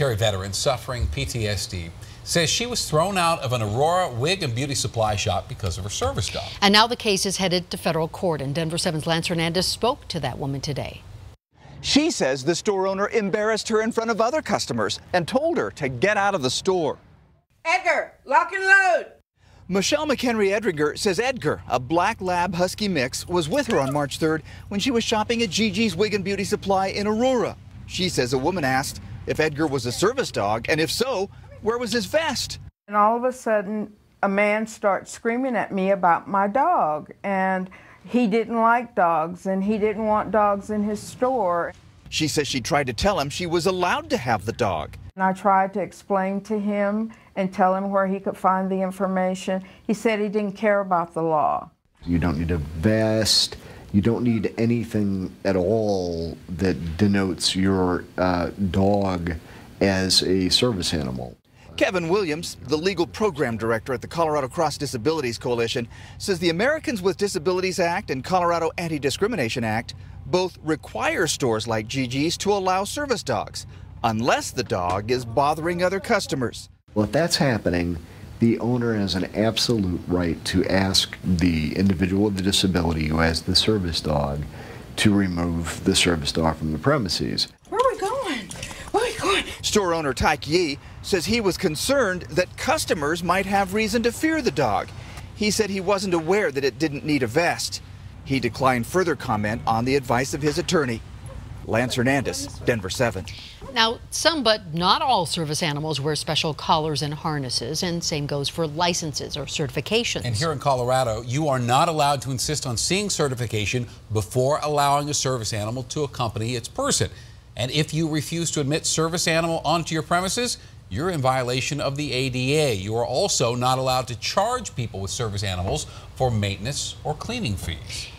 Military veteran suffering PTSD says she was thrown out of an Aurora wig and beauty supply shop because of her service dog. And now the case is headed to federal court, and Denver 7's Lance Hernandez spoke to that woman today. She says the store owner embarrassed her in front of other customers and told her to get out of the store. Edgar, lock and load. Michelle McHenry Edringer says Edgar, a black lab husky mix, was with her on March 3rd when she was shopping at Gigi's Wig and Beauty Supply in Aurora. She says a woman asked if Edgar was a service dog, and if so, where was his vest? And all of a sudden, a man starts screaming at me about my dog, and he didn't like dogs, and he didn't want dogs in his store. She says she tried to tell him she was allowed to have the dog. And I tried to explain to him and tell him where he could find the information. He said he didn't care about the law. You don't need a vest. You don't need anything at all that denotes your dog as a service animal. Kevin Williams, the legal program director at the Colorado Cross Disabilities Coalition, says the Americans with Disabilities Act and Colorado Anti-Discrimination Act both require stores like Gigi's to allow service dogs, unless the dog is bothering other customers. Well, if that's happening, the owner has an absolute right to ask the individual with the disability who has the service dog to remove the service dog from the premises. Where are we going? Where are we going? Store owner Tyke Yee says he was concerned that customers might have reason to fear the dog. He said he wasn't aware that it didn't need a vest. He declined further comment on the advice of his attorney. Lance Hernandez, Denver 7. Now, some but not all service animals wear special collars and harnesses, and same goes for licenses or certifications. And here in Colorado, you are not allowed to insist on seeing certification before allowing a service animal to accompany its person. And if you refuse to admit service animal onto your premises, you're in violation of the ADA. You are also not allowed to charge people with service animals for maintenance or cleaning fees.